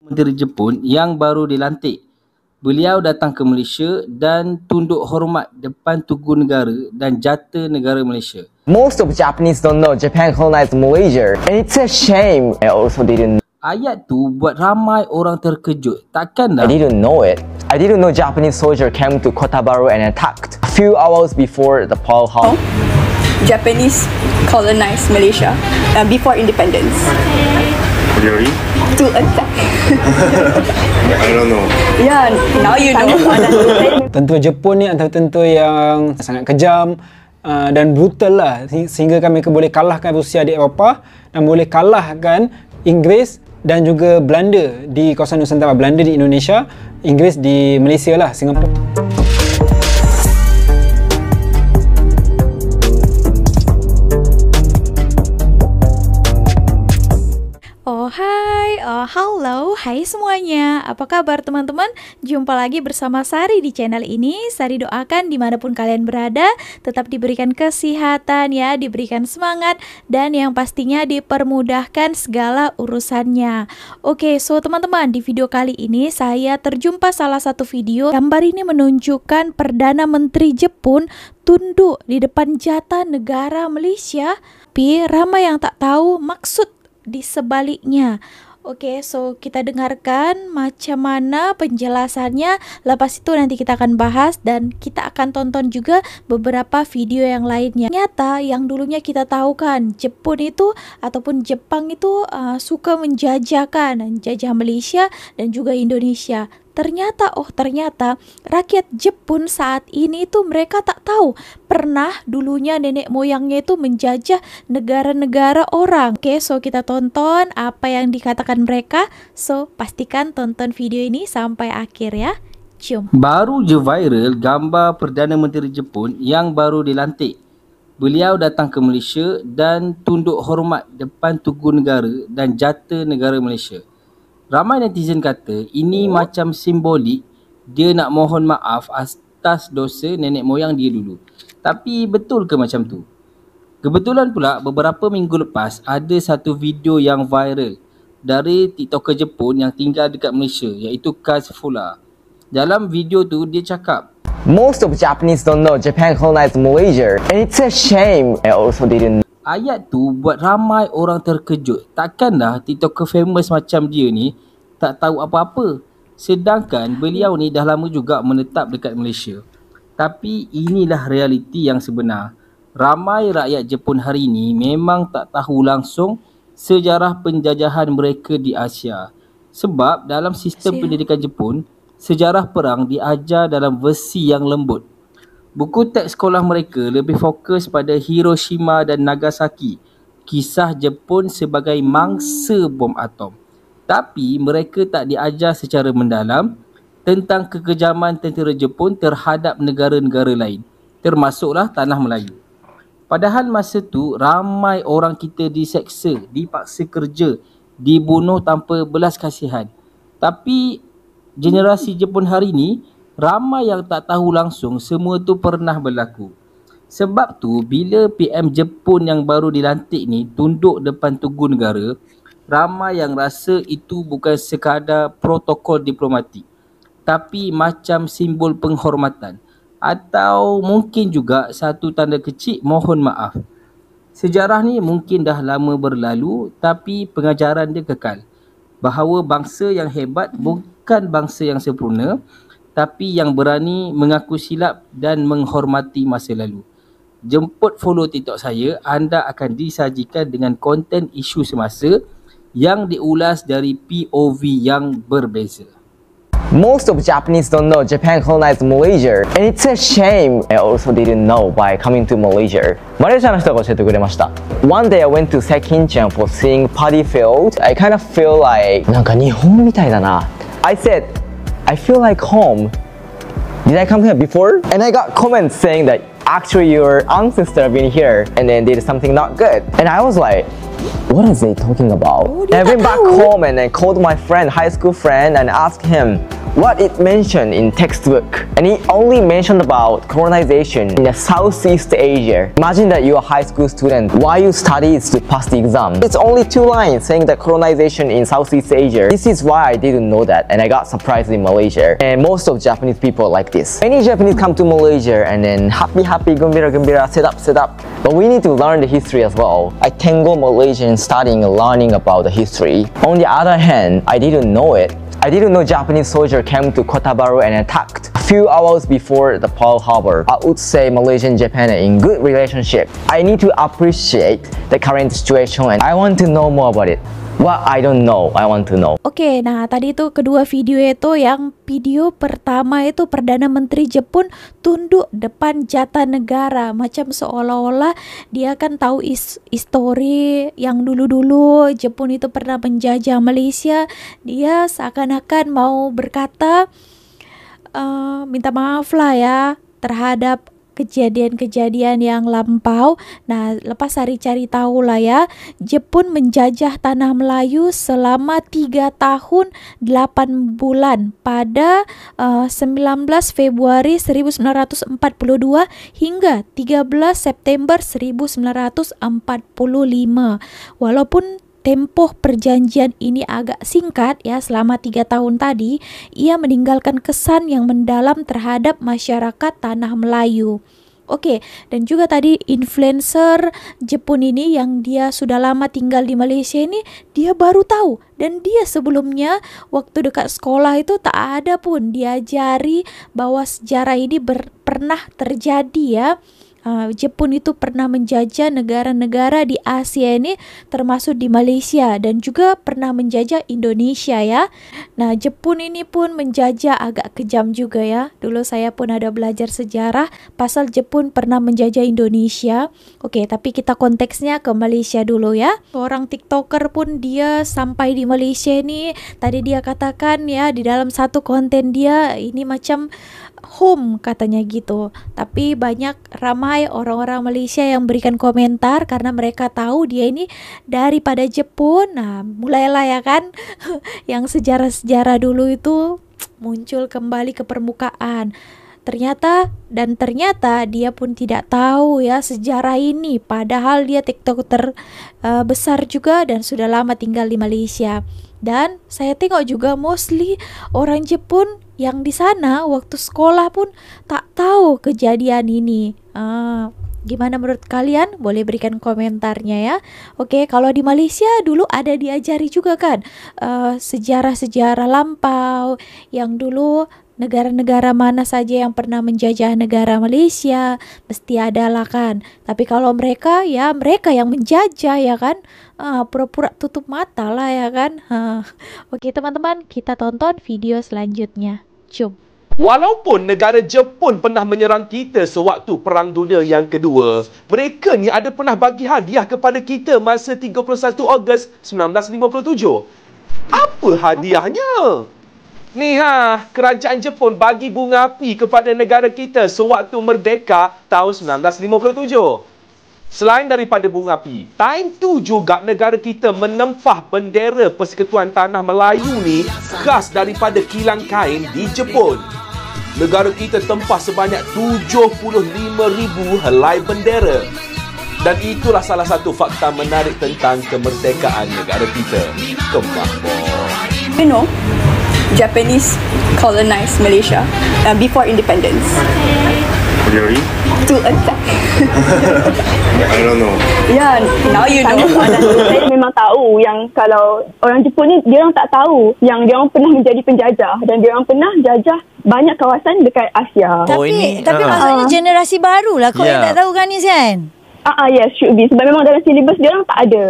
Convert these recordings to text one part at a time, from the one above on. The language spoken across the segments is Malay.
Menteri Jepun yang baru dilantik. Beliau datang ke Malaysia dan tunduk hormat depan Tugu Negara dan Jata Negara Malaysia. Most of Japanese don't know Japan colonized Malaysia, and it's a shame. I also didn't. Ayat tu buat ramai orang terkejut. Takkan I didn't know it. I didn't know Japanese soldier came to Kota Baru and attacked a few hours before the Pearl Harbor. Japanese colonized Malaysia before independence. Really? To attack. I don't know. Yeah, now you know. Tentera Jepun ni antara tentera yang sangat kejam dan brutal lah, sehingga kami boleh kalahkan Rusia di Eropah dan boleh kalahkan Inggeris dan juga Belanda di kawasan Nusantara. Belanda di Indonesia, Inggeris di Malaysia lah, Singapura. Hai semuanya, apa kabar teman-teman? Jumpa lagi bersama Sari di channel ini. Sari doakan dimanapun kalian berada tetap diberikan kesehatan ya, diberikan semangat, dan yang pastinya dipermudahkan segala urusannya. Oke, so teman-teman, di video kali ini saya terjumpa salah satu video. Gambar ini menunjukkan Perdana Menteri Jepun tunduk di depan Jata Negara Malaysia, tapi ramai yang tak tahu maksud di sebaliknya. Oke, so kita dengarkan macam mana penjelasannya. Lepas itu nanti kita akan bahas dan kita akan tonton juga beberapa video yang lainnya. Ternyata yang dulunya kita tahu kan, Jepun itu ataupun Jepang itu suka menjajah Malaysia dan juga Indonesia. Ternyata rakyat Jepun saat ini tuh mereka tak tahu pernah dulunya nenek moyangnya itu menjajah negara-negara orang. Oke, so kita tonton apa yang dikatakan mereka. So pastikan tonton video ini sampai akhir ya. Jom. Baru je viral gambar Perdana Menteri Jepun yang baru dilantik. Beliau datang ke Malaysia dan tunduk hormat depan Tugu Negara dan Jata Negara Malaysia. Ramai netizen kata ini macam simbolik dia nak mohon maaf atas dosa nenek moyang dia dulu. Tapi betul ke macam tu? Kebetulan pula beberapa minggu lepas ada satu video yang viral dari TikToker Jepun yang tinggal dekat Malaysia, iaitu Kazfula. Dalam video tu dia cakap, most of Japanese don't know Japan colonized Malaysia, and it's a shame. I also didn't. Ayat tu buat ramai orang terkejut. Takkanlah TikToker famous macam dia ni tak tahu apa-apa. Sedangkan beliau ni dah lama juga menetap dekat Malaysia. Tapi inilah realiti yang sebenar. Ramai rakyat Jepun hari ini memang tak tahu langsung sejarah penjajahan mereka di Asia. Sebab dalam sistem pendidikan Jepun, sejarah perang diajar dalam versi yang lembut. Buku teks sekolah mereka lebih fokus pada Hiroshima dan Nagasaki, kisah Jepun sebagai mangsa bom atom. Tapi mereka tak diajar secara mendalam tentang kekejaman tentera Jepun terhadap negara-negara lain, termasuklah tanah Melayu. Padahal masa tu ramai orang kita diseksa, dipaksa kerja, dibunuh tanpa belas kasihan. Tapi generasi Jepun hari ni ramai yang tak tahu langsung semua tu pernah berlaku. Sebab tu bila PM Jepun yang baru dilantik ni tunduk depan Tugu Negara, ramai yang rasa itu bukan sekadar protokol diplomatik, tapi macam simbol penghormatan atau mungkin juga satu tanda kecil mohon maaf. Sejarah ni mungkin dah lama berlalu, tapi pengajaran dia kekal. Bahawa bangsa yang hebat bukan bangsa yang sempurna, tapi yang berani mengaku silap dan menghormati masa lalu. Jemput follow TikTok saya, anda akan disajikan dengan konten isu semasa yang diulas dari POV yang berbeza. Most of Japanese don't know Japan colonized Malaysia, and it's a shame. I also didn't know by coming to Malaysia. マレーシアの人が教えてくれました。One day I went to Sekinchen for seeing paddy field. I kind of feel like なんか日本みたいだな。I said, I feel like home. Did I come here before? And I got comments saying that actually your ancestor have been here and then did something not good. And I was like, what are they talking about? And I went back home and I called my friend, high school friend, and asked him, what it mentioned in textbook, and it only mentioned about colonization in the Southeast Asia. Imagine that you're a high school student. Why you study is to pass the exam. It's only 2 lines saying that colonization in Southeast Asia. This is why I didn't know that, and I got surprised in Malaysia. And most of Japanese people like this. Many Japanese come to Malaysia and then happy, gembira, sit up. But we need to learn the history as well. I can go Malaysia and studying and learning about the history. On the other hand, I didn't know it. I didn't know Japanese soldier came to Kota Baru and attacked a few hours before the Pearl Harbor. I would say Malaysia and Japan are in good relationship. I need to appreciate the current situation and I want to know more about it. What I don't know, I want to know. Oke, nah tadi itu kedua video itu, yang video pertama itu Perdana Menteri Jepun tunduk depan jata negara, macam seolah-olah dia kan tahu histori yang dulu-dulu Jepun itu pernah menjajah Malaysia. Dia seakan-akan mau berkata minta maaf lah ya terhadap kejadian-kejadian yang lampau. Nah, lepas cari tahu lah ya, Jepun menjajah tanah Melayu selama 3 tahun 8 bulan pada 19 Februari 1942 hingga 13 September 1945. Walaupun tempoh perjanjian ini agak singkat ya, selama 3 tahun tadi, ia meninggalkan kesan yang mendalam terhadap masyarakat tanah Melayu. Oke, dan juga tadi influencer Jepun ini yang dia sudah lama tinggal di Malaysia ini, dia baru tahu, dan dia sebelumnya waktu dekat sekolah itu tak ada pun diajari bahwa sejarah ini pernah terjadi ya. Jepun itu pernah menjajah negara-negara di Asia ini, termasuk di Malaysia, dan juga pernah menjajah Indonesia ya. Nah, Jepun ini pun menjajah agak kejam juga ya. Dulu saya pun ada belajar sejarah pasal Jepun pernah menjajah Indonesia. Oke, tapi kita konteksnya ke Malaysia dulu ya. Seorang TikToker pun dia sampai di Malaysia ini, tadi dia katakan ya di dalam satu konten dia, ini macam home katanya gitu. Tapi ramai orang-orang Malaysia yang berikan komentar karena mereka tahu dia ini daripada Jepun. Nah, mulailah ya kan yang sejarah-sejarah dulu itu muncul kembali ke permukaan. Ternyata dia pun tidak tahu ya sejarah ini, padahal dia TikToker besar juga dan sudah lama tinggal di Malaysia. Dan saya tengok juga mostly orang Jepun yang di sana waktu sekolah pun tak tahu kejadian ini. Gimana menurut kalian? Boleh berikan komentarnya ya. Oke, kalau di Malaysia dulu ada diajari juga kan sejarah-sejarah lampau yang dulu negara-negara mana saja yang pernah menjajah negara Malaysia, mesti ada lah kan. Tapi kalau mereka yang menjajah ya kan, pura-pura tutup mata lah ya kan. Oke teman-teman, kita tonton video selanjutnya. Jom. Walaupun negara Jepun pernah menyerang kita sewaktu Perang Dunia yang Kedua, mereka ni ada pernah bagi hadiah kepada kita masa 31 Ogos 1957. Apa hadiahnya? Ni kerajaan Jepun bagi bunga api kepada negara kita sewaktu merdeka tahun 1957. Selain daripada bunga api, time tu juga negara kita menempah bendera Persekutuan Tanah Melayu ni khas daripada kilang kain di Jepun. Negara kita tempah sebanyak 75,000 helai bendera. Dan itulah salah satu fakta menarik tentang kemerdekaan negara kita. You know, Japanese colonized Malaysia before independence. Really? To attack. I don't know. Yeah, now you know. Saya memang tahu yang kalau orang Jepun ni, dia orang tak tahu yang dia orang pernah menjadi penjajah dan dia orang pernah jajah banyak kawasan dekat Asia. Tapi maksudnya generasi baru lah. Kau yang tak tahu kan ni Sian? Yes, should be. Sebab memang dalam silibus dia orang tak ada.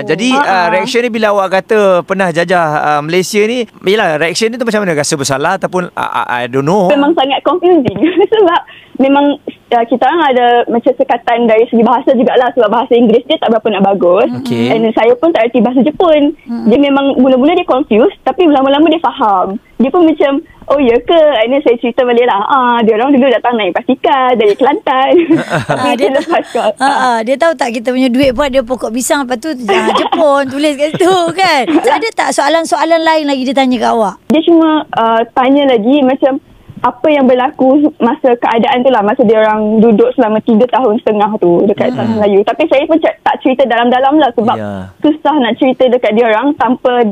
Jadi reaction ni bila awak kata pernah jajah Malaysia ni, bila reaction ni tu macam mana? Rasa bersalah ataupun I don't know. Memang sangat confusing. Sebab memang kita orang ada macam sekatan dari segi bahasa jugalah. Sebab bahasa Inggeris dia tak berapa nak bagus. Okay. And saya pun tak erti bahasa Jepun. Dia memang mula-mula dia confused, tapi lama-lama dia faham. Dia pun macam oh ya ke? Ini saya cerita balik lah. Dia orang dulu datang naik basikal dari Kelantan. Tapi dia lepas kot. Dia tahu tak kita punya duit buat dia pokok pisang, lepas tu Jepun tulis kat situ kan. Ada tak soalan-soalan lain lagi dia tanya kat awak? Dia cuma tanya lagi macam apa yang berlaku masa keadaan tu lah, masa dia orang duduk selama 3 tahun setengah tu dekat Tanah Melayu. Tapi saya pun tak cerita dalam-dalam lah sebab susah nak cerita dekat dia orang tanpa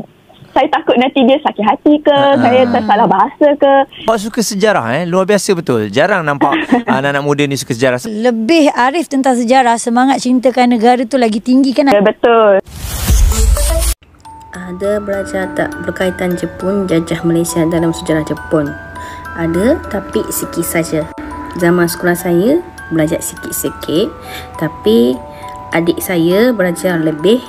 saya takut nanti dia sakit hati ke, saya tersalah bahasa ke. Awak suka sejarah luar biasa betul. Jarang nampak anak-anak muda ni suka sejarah. Lebih arif tentang sejarah, semangat cintakan negara tu lagi tinggi kan? Ya, betul. Ada belajar tak berkaitan Jepun jajah Malaysia dalam sejarah Jepun? Ada, tapi sikit saja. Zaman sekolah saya belajar sikit-sikit, tapi adik saya belajar lebih.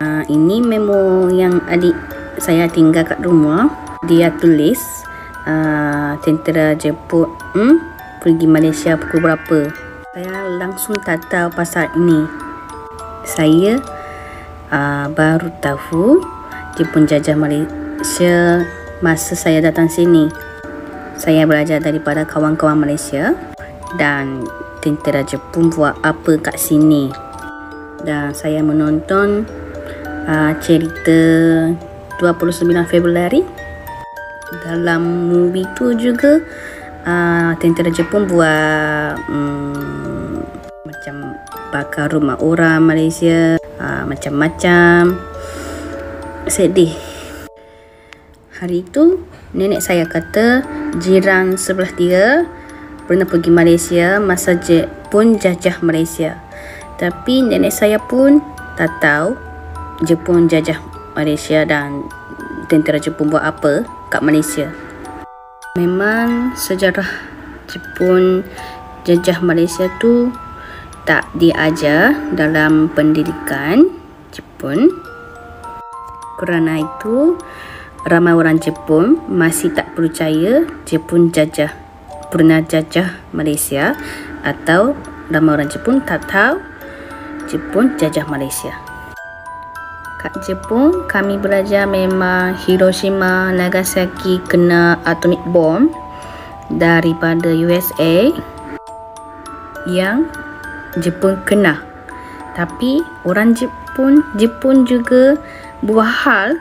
Ini memo yang adik saya tinggal kat rumah. Dia tulis tentera Jepun pergi Malaysia pukul berapa. Saya langsung tak tahu pasal ini. Saya baru tahu Jepun jajah Malaysia masa saya datang sini. Saya belajar daripada kawan-kawan Malaysia dan tentera Jepun buat apa kat sini. Dan saya menonton cerita 29 Februari. Dalam movie tu juga tentera Jepun buat macam bakar rumah orang Malaysia, macam-macam. Sedih. Hari itu nenek saya kata jiran sebelah dia pernah pergi Malaysia masa Jepun jajah Malaysia. Tapi nenek saya pun tak tahu Jepun jajah Malaysia dan tentera Jepun buat apa kat Malaysia. Memang sejarah Jepun jajah Malaysia tu tak diajar dalam pendidikan Jepun. Kerana itu ramai orang Jepun masih tak percaya Jepun pernah jajah Malaysia, atau ramai orang Jepun tak tahu Jepun jajah Malaysia. Kat Jepun kami belajar memang Hiroshima, Nagasaki kena atomic bomb daripada USA yang Jepun kena. Tapi orang Jepun juga buat hal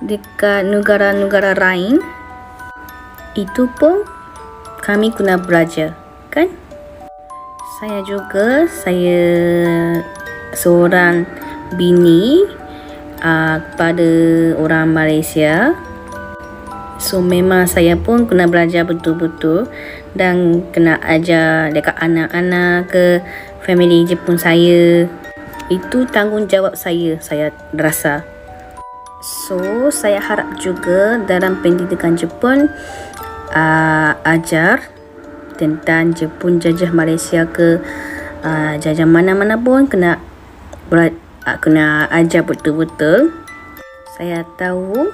dekat negara-negara lain. Itu pun kami kena belajar kan. Saya seorang bini kepada orang Malaysia. So memang saya pun kena belajar betul-betul dan kena ajar dekat anak-anak ke family Jepun saya. Itu tanggungjawab saya rasa. So, saya harap juga dalam pendidikan Jepun ajar tentang Jepun jajah Malaysia ke jajah mana-mana pun kena ajar betul-betul. Saya tahu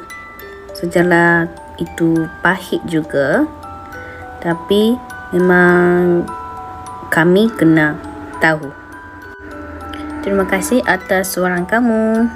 sejarah itu pahit juga, tapi memang kami kena tahu. Terima kasih atas suara kamu.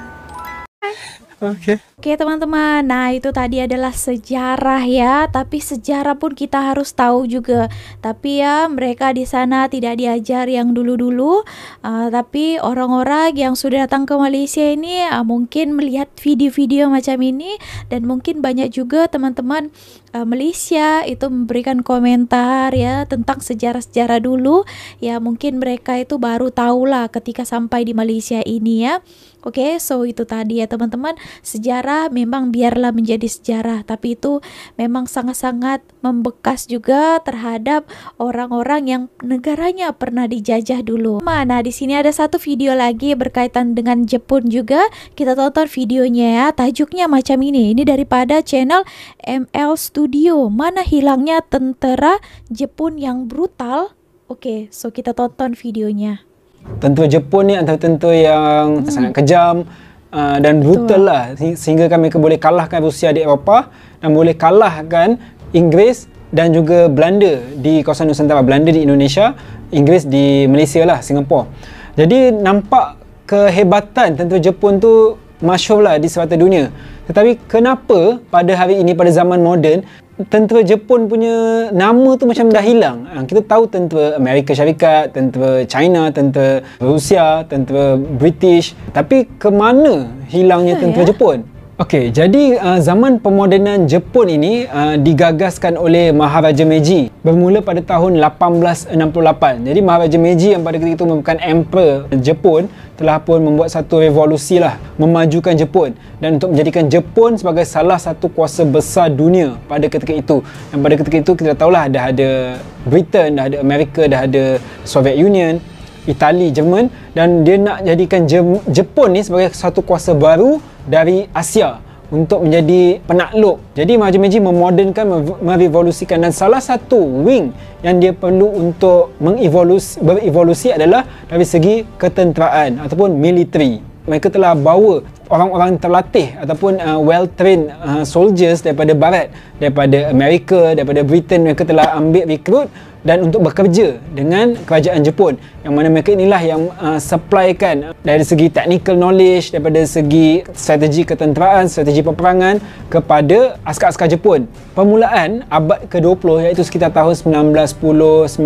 Oke teman-teman, nah itu tadi adalah sejarah ya, tapi sejarah pun kita harus tahu juga. Tapi ya mereka di sana tidak diajar yang dulu-dulu, tapi orang-orang yang sudah datang ke Malaysia ini mungkin melihat video-video macam ini, dan mungkin banyak juga teman-teman Malaysia itu memberikan komentar ya tentang sejarah-sejarah dulu. Ya mungkin mereka itu baru tahulah ketika sampai di Malaysia ini ya. Oke, so itu tadi ya teman-teman, sejarah memang biarlah menjadi sejarah, tapi itu memang sangat-sangat membekas juga terhadap orang-orang yang negaranya pernah dijajah dulu. Nah, di sini ada satu video lagi berkaitan dengan Jepun juga. Kita tonton videonya ya, tajuknya macam ini. Ini daripada channel ML Studio. Mana hilangnya tentera Jepun yang brutal? Oke, so kita tonton videonya. Tentera Jepun ni antara tentera yang sangat kejam dan brutal lah, sehingga kami boleh kalahkan Rusia di Eropah dan boleh kalahkan Inggeris dan juga Belanda di kawasan Nusantara. Belanda di Indonesia, Inggeris di Malaysia lah, Singapura. Jadi nampak kehebatan tentera Jepun tu masyhur lah di serata dunia. Tetapi kenapa pada hari ini, pada zaman moden, tentera Jepun punya nama tu macam dah hilang. Kita tahu tentera Amerika Syarikat, tentera China, tentera Rusia, tentera British, tapi ke mana hilangnya tentera Jepun? Okey, jadi zaman pemodenan Jepun ini digagaskan oleh Maharaja Meiji bermula pada tahun 1868. Jadi Maharaja Meiji yang pada ketika itu merupakan Emperor Jepun telah pun membuat satu revolusi lah, memajukan Jepun dan untuk menjadikan Jepun sebagai salah satu kuasa besar dunia pada ketika itu. Dan pada ketika itu kita tahulah dah ada Britain, dah ada Amerika, dah ada Soviet Union, Itali, Jerman, dan dia nak jadikan Jepun ni sebagai satu kuasa baru dari Asia untuk menjadi penakluk. Jadi Maharaja Meiji memodernkan, merevolusikan, dan salah satu wing yang dia perlu untuk berevolusi adalah dari segi ketenteraan ataupun military. Mereka telah bawa orang-orang terlatih ataupun well-trained soldiers daripada barat, daripada Amerika, daripada Britain. Mereka telah ambil rekrut dan untuk bekerja dengan kerajaan Jepun, yang mana mereka inilah yang supplykan dari segi technical knowledge, daripada segi strategi ketenteraan, strategi peperangan kepada askar-askar Jepun. Permulaan abad ke-20 iaitu sekitar tahun 1910-1900,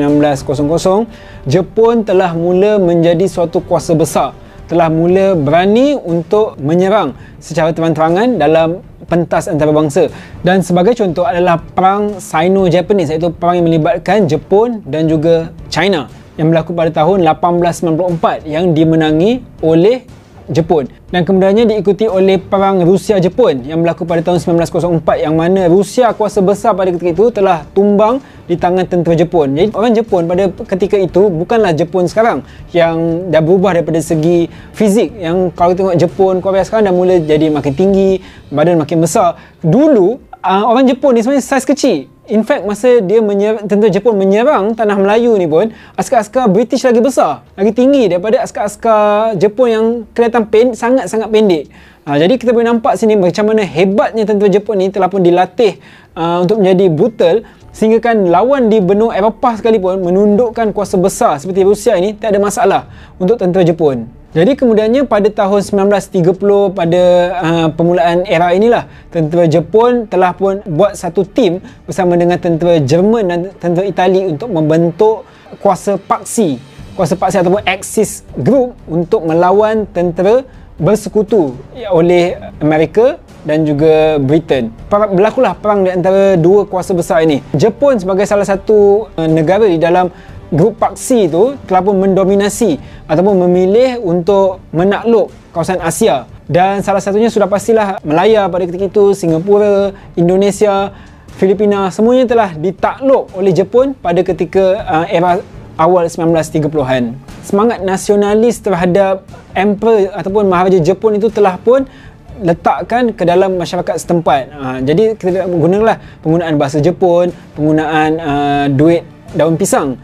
Jepun telah mula menjadi suatu kuasa besar, telah mula berani untuk menyerang secara terang-terangan dalam pentas antarabangsa. Dan sebagai contoh adalah perang Sino-Japanese, iaitu perang yang melibatkan Jepun dan juga China yang berlaku pada tahun 1894 yang dimenangi oleh Jepun, dan kemudiannya diikuti oleh perang Rusia-Jepun yang berlaku pada tahun 1904 yang mana Rusia kuasa besar pada ketika itu telah tumbang di tangan tentera Jepun. Jadi orang Jepun pada ketika itu bukanlah Jepun sekarang yang dah berubah daripada segi fizik, yang kalau tengok Jepun, Korea sekarang dah mula jadi makin tinggi, badan makin besar. Dulu orang Jepun ni sebenarnya saiz kecil. In fact, masa dia tentera Jepun menyerang tanah Melayu ni pun, askar-askar British lagi besar, lagi tinggi daripada askar-askar Jepun yang kelihatan sangat-sangat pendek. Jadi kita boleh nampak sini macam mana hebatnya tentera Jepun ni telah pun dilatih untuk menjadi brutal, sehingga kan lawan di benua Eropah sekalipun menundukkan kuasa besar seperti Rusia ini tak ada masalah untuk tentera Jepun. Jadi kemudiannya pada tahun 1930 pada permulaan era inilah tentera Jepun telah pun buat satu tim bersama dengan tentera Jerman dan tentera Itali untuk membentuk kuasa paksi ataupun Axis Group untuk melawan tentera bersekutu oleh Amerika dan juga Britain. Berlakulah perang di antara dua kuasa besar ini. Jepun sebagai salah satu negara di dalam grup paksi itu telah pun mendominasi ataupun memilih untuk menakluk kawasan Asia, dan salah satunya sudah pastilah Malaya pada ketika itu, Singapura, Indonesia, Filipina, semuanya telah ditakluk oleh Jepun pada ketika era awal 1930-an. Semangat nasionalis terhadap Emperor ataupun Maharaja Jepun itu telah pun letakkan ke dalam masyarakat setempat. Jadi kita gunakanlah penggunaan bahasa Jepun, penggunaan duit daun pisang.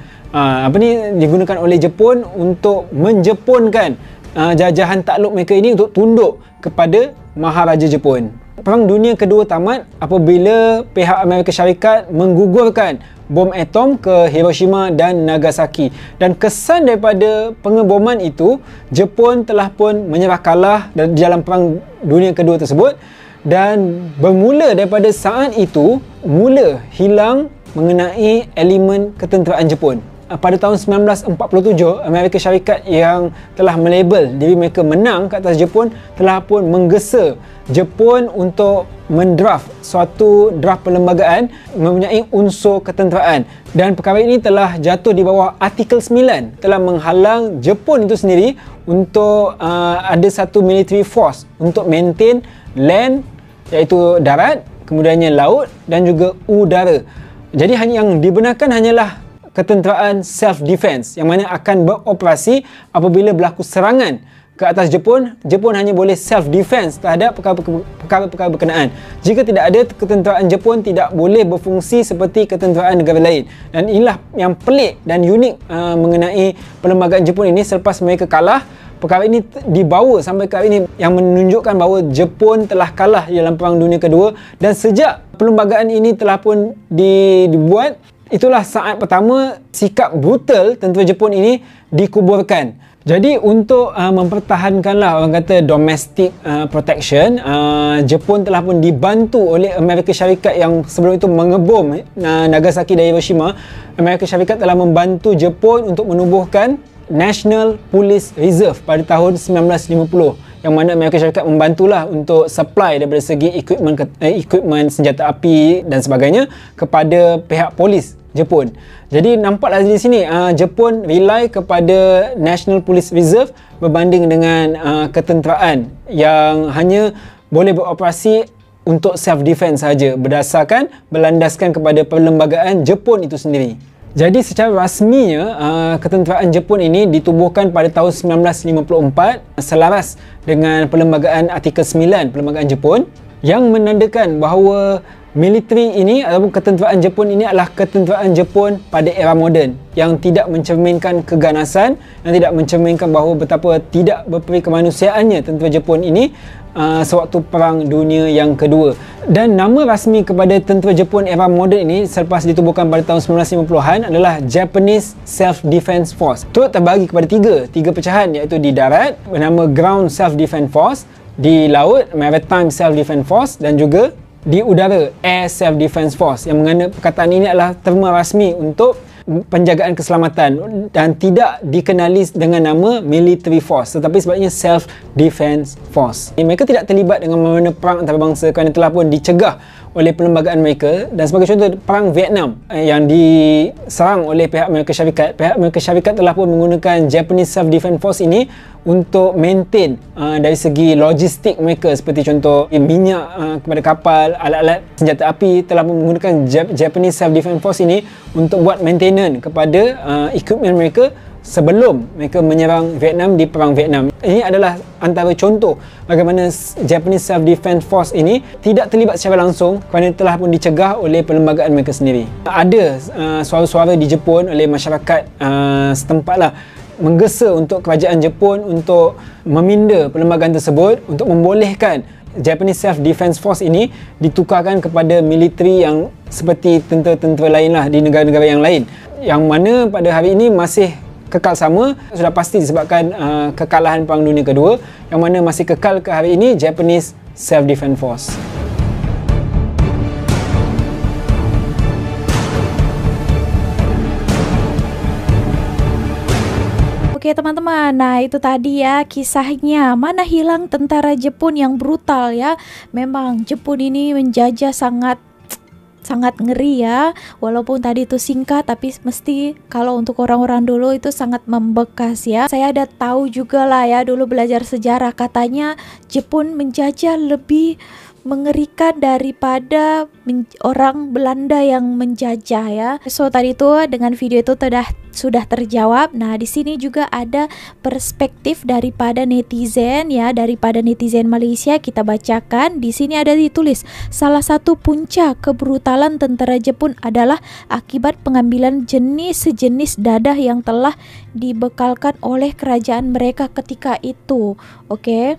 Digunakan oleh Jepun untuk menjepunkan jajahan takluk mereka ini untuk tunduk kepada Maharaja Jepun. Perang Dunia Kedua tamat apabila pihak Amerika Syarikat menggugurkan bom atom ke Hiroshima dan Nagasaki, dan kesan daripada pengeboman itu, Jepun telah pun menyerah kalah di dalam Perang Dunia Kedua tersebut, dan bermula daripada saat itu mula hilang mengenai elemen ketenteraan Jepun. Pada tahun 1947, Amerika Syarikat yang telah melabel diri mereka menang ke atas Jepun telah pun menggesa Jepun untuk mendraft suatu draft perlembagaan mempunyai unsur ketenteraan, dan perkara ini telah jatuh di bawah Artikel 9, telah menghalang Jepun itu sendiri untuk ada satu military force untuk maintain land, iaitu darat, kemudiannya laut dan juga udara. Jadi yang dibenarkan hanyalah ketenteraan self-defense yang mana akan beroperasi apabila berlaku serangan ke atas Jepun. Jepun hanya boleh self-defense terhadap perkara-perkara berkenaan. Jika tidak ada, ketenteraan Jepun tidak boleh berfungsi seperti ketenteraan negara lain. Dan inilah yang pelik dan unik mengenai perlembagaan Jepun ini. Selepas mereka kalah, perkara ini dibawa sampai ke hari ini yang menunjukkan bahawa Jepun telah kalah dalam Perang Dunia Kedua, dan sejak perlembagaan ini telah pun dibuat, itulah saat pertama sikap brutal tentera Jepun ini dikuburkan. Jadi untuk mempertahankanlah orang kata domestic protection, Jepun telah pun dibantu oleh Amerika Syarikat yang sebelum itu mengebom Nagasaki dan Hiroshima. Amerika Syarikat telah membantu Jepun untuk menubuhkan National Police Reserve pada tahun 1950, yang mana Amerika Syarikat membantulah untuk supply daripada segi equipment senjata api dan sebagainya kepada pihak polis Jepun. Jadi nampaklah di sini Jepun rely kepada National Police Reserve berbanding dengan ketenteraan yang hanya boleh beroperasi untuk self defense saja berdasarkan berlandaskan kepada perlembagaan Jepun itu sendiri. Jadi secara rasminya ketenteraan Jepun ini ditubuhkan pada tahun 1954 selaras dengan perlembagaan Artikel 9 Perlembagaan Jepun yang menandakan bahawa militeri ini ataupun ketenteraan Jepun ini adalah ketenteraan Jepun pada era moden yang tidak mencerminkan keganasan, yang tidak mencerminkan bahawa betapa tidak berperi kemanusiaannya tentera Jepun ini sewaktu Perang Dunia yang Kedua. Dan nama rasmi kepada tentera Jepun era moden ini selepas ditubuhkan pada tahun 1950-an adalah Japanese Self-Defense Force. Turut terbagi kepada tiga pecahan, iaitu di darat bernama Ground Self-Defense Force, di laut Maritime Self-Defense Force, dan juga di udara Air Self-Defense Force, yang mana perkataan ini adalah terma rasmi untuk penjagaan keselamatan dan tidak dikenali dengan nama Military Force tetapi sebaliknya Self-Defense Force. Mereka tidak terlibat dengan mana perang antarabangsa kerana telah pun dicegah oleh perlembagaan mereka. Dan sebagai contoh, Perang Vietnam yang diserang oleh pihak Amerika Syarikat, pihak Amerika Syarikat telah pun menggunakan Japanese Self-Defense Force ini untuk maintain dari segi logistik mereka, seperti contoh minyak kepada kapal, alat-alat senjata api, telah menggunakan Japanese Self-Defense Force ini untuk buat maintenance kepada equipment mereka sebelum mereka menyerang Vietnam di Perang Vietnam. Ini adalah antara contoh bagaimana Japanese Self-Defense Force ini tidak terlibat secara langsung kerana telah pun dicegah oleh perlembagaan mereka sendiri. Ada suara-suara di Jepun oleh masyarakat setempat lah menggesa untuk kerajaan Jepun untuk meminda perlembagaan tersebut untuk membolehkan Japanese Self-Defense Force ini ditukarkan kepada militeri yang seperti tentera-tentera lain lah di negara-negara yang lain, yang mana pada hari ini masih kekal sama. Sudah pasti disebabkan kekalahan Perang Dunia Kedua, yang mana masih kekal ke hari ini Japanese Self-Defense Force. Oke teman-teman, nah itu tadi ya kisahnya. Mana hilang tentara Jepun yang brutal ya. Memang Jepun ini menjajah sangat ngeri ya. Walaupun tadi itu singkat, tapi mesti kalau untuk orang-orang dulu itu sangat membekas ya. Saya ada tahu juga lah ya, dulu belajar sejarah, katanya Jepun menjajah lebih mengerikan daripada orang Belanda yang menjajah ya. So tadi itu dengan video itu sudah terjawab. Nah, di sini juga ada perspektif daripada netizen ya, daripada netizen Malaysia. Kita bacakan. Di sini ada ditulis, salah satu punca kebrutalan tentera Jepun adalah akibat pengambilan sejenis dadah yang telah dibekalkan oleh kerajaan mereka ketika itu. Oke.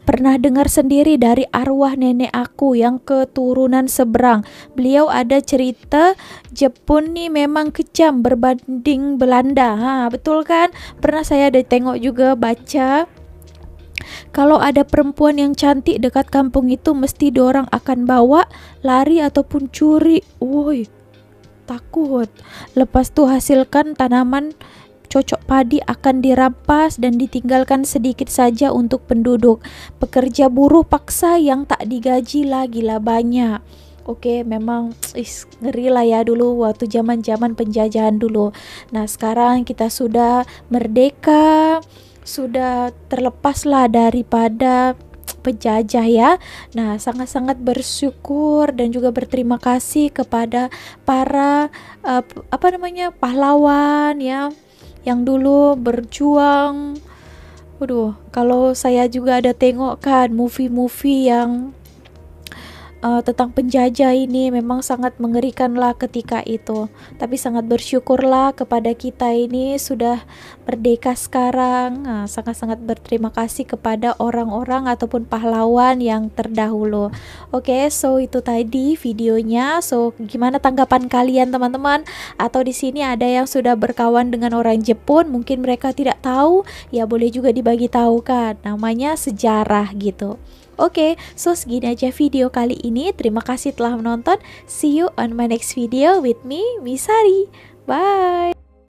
Pernah dengar sendiri dari arwah nenek aku yang keturunan seberang. Beliau ada cerita Jepun nih memang kejam berbanding Belanda. Betul kan? Pernah saya ada tengok juga, baca. Kalau ada perempuan yang cantik dekat kampung itu mesti diorang akan bawa, lari ataupun curi. Woi, takut. Lepas tu hasilkan tanaman cocok padi akan dirampas dan ditinggalkan sedikit saja untuk penduduk. Pekerja buruh paksa yang tak digaji lagi lah banyak. Oke, memang ngeri lah ya dulu waktu zaman-zaman penjajahan dulu. Nah, sekarang kita sudah merdeka, sudah terlepas lah daripada penjajah ya. Nah, sangat-sangat bersyukur dan juga berterima kasih kepada para pahlawan ya, yang dulu berjuang. Waduh, kalau saya juga ada tengok kan movie-movie yang tentang penjajah ini memang sangat mengerikanlah ketika itu. Tapi sangat bersyukurlah kepada kita ini sudah merdeka sekarang. Sangat-sangat berterima kasih kepada orang-orang ataupun pahlawan yang terdahulu. Oke, so itu tadi videonya. So gimana tanggapan kalian teman-teman? Atau di sini ada yang sudah berkawan dengan orang Jepun, mungkin mereka tidak tahu, ya boleh juga dibagi tahu kan. Namanya sejarah gitu. Oke, so segini aja video kali ini. Terima kasih telah menonton. See you on my next video with me, Miss Sari. Bye.